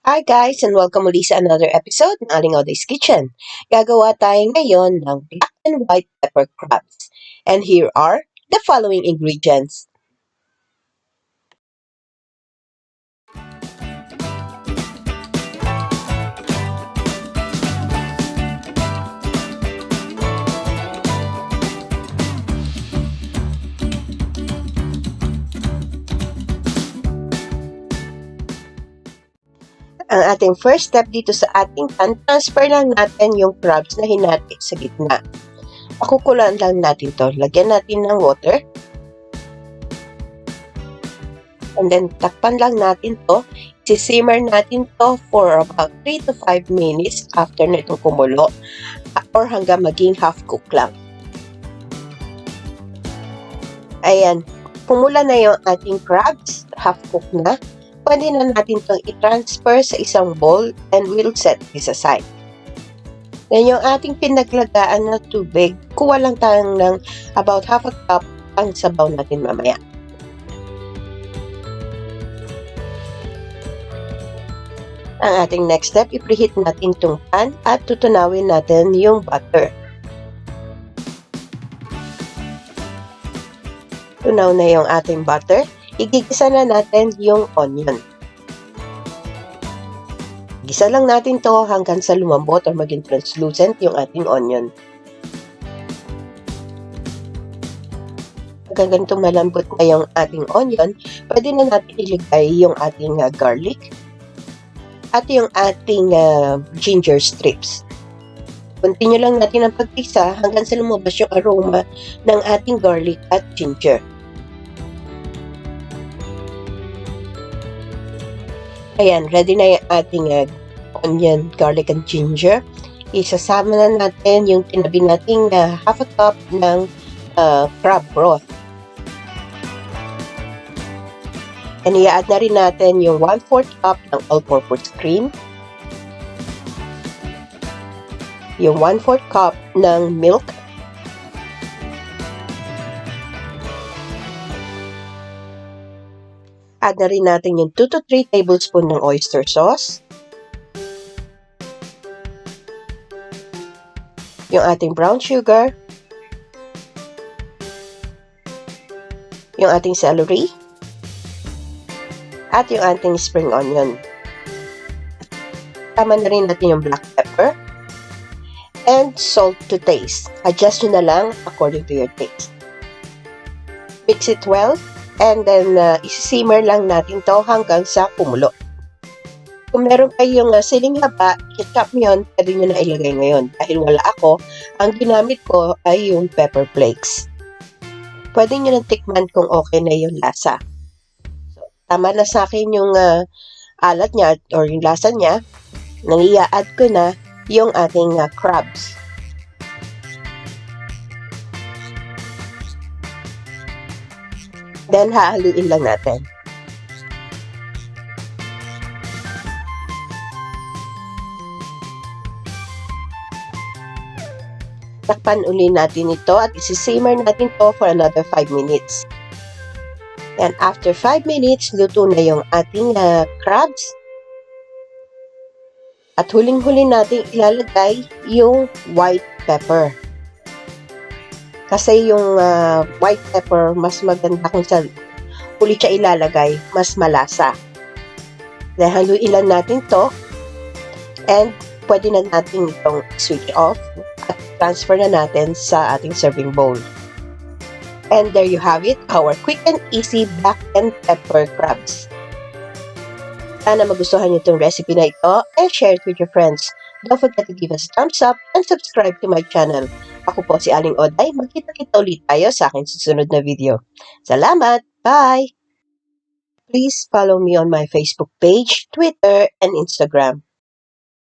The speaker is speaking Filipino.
Hi guys and welcome muli sa another episode ng Aling Oday's Kitchen. Gagawa tayo ngayon ng black and white pepper crabs. And here are the following ingredients. Ang ating first step dito sa ating pan, transfer lang natin yung crabs na hinati sa gitna. Pakukulaan lang natin to. Lagyan natin ng water. And then, takpan lang natin to. Sisimmer natin to for about 3 to 5 minutes after na itong kumulo or hanggang maging half cook lang. Ayan, pumula na yung ating crabs, half cook na. Pwede na natin itong i-transfer sa isang bowl and we'll set this aside. Then yung ating pinaglagaan na tubig, kuha lang tayo ng about half a cup ang sabaw natin mamaya. Ang ating next step, i-preheat natin itong pan at tutunawin natin yung butter. Tunaw na yung ating butter. Igigisa na natin yung onion. Gisa lang natin to hanggang sa lumambot or maging translucent yung ating onion. Hanggang ganitong malambot na yung ating onion, pwede na natin ilagay yung ating garlic at yung ating ginger strips. Continue lang natin ang paggisa hanggang sa lumabas yung aroma ng ating garlic at ginger. Ayan, ready na yung ating onion, garlic, and ginger. Isasama na natin yung tinabi nating half a cup ng crab broth. And i-add na rin natin yung 1/4 cup ng all-purpose cream. Yung 1/4 cup ng milk. Add na rin natin yung 2 to 3 tablespoon ng oyster sauce. Yung ating brown sugar. Yung ating celery. At yung ating spring onion. Tama na rin natin yung black pepper. And salt to taste. Adjust nyo na lang according to your taste. Mix it well. And then, isi-simmer lang natin to hanggang sa kumulo. Kung meron kayong siling haba, i-chop nyo yun, pwede nyo na ilagay ngayon. Dahil wala ako, ang ginamit ko ay yung pepper flakes. Pwede nyo nang tikman kung okay na yung lasa. So, tama na sa akin yung alat niya or yung lasa niya. Nang i-add ko na yung ating crabs. Then, hahaluin lang natin. Takpan uli natin ito at isi-simmer natin to for another 5 minutes. And after 5 minutes, luto na yung ating crabs. At huling-huli natin ilalagay yung white pepper. Kasi yung white pepper, mas maganda kung sa huli siya ilalagay, mas malasa. Dahil haluin lang natin to and pwede na natin itong switch off at transfer na natin sa ating serving bowl. And there you have it, our quick and easy black and pepper crabs. Sana magustuhan niyo itong recipe na ito and share it with your friends. Don't forget to give us a thumbs up and subscribe to my channel. Ako po si Aling Oday. Magkita-kita ulit tayo sa aking susunod na video. Salamat! Bye! Please follow me on my Facebook page, Twitter, and Instagram.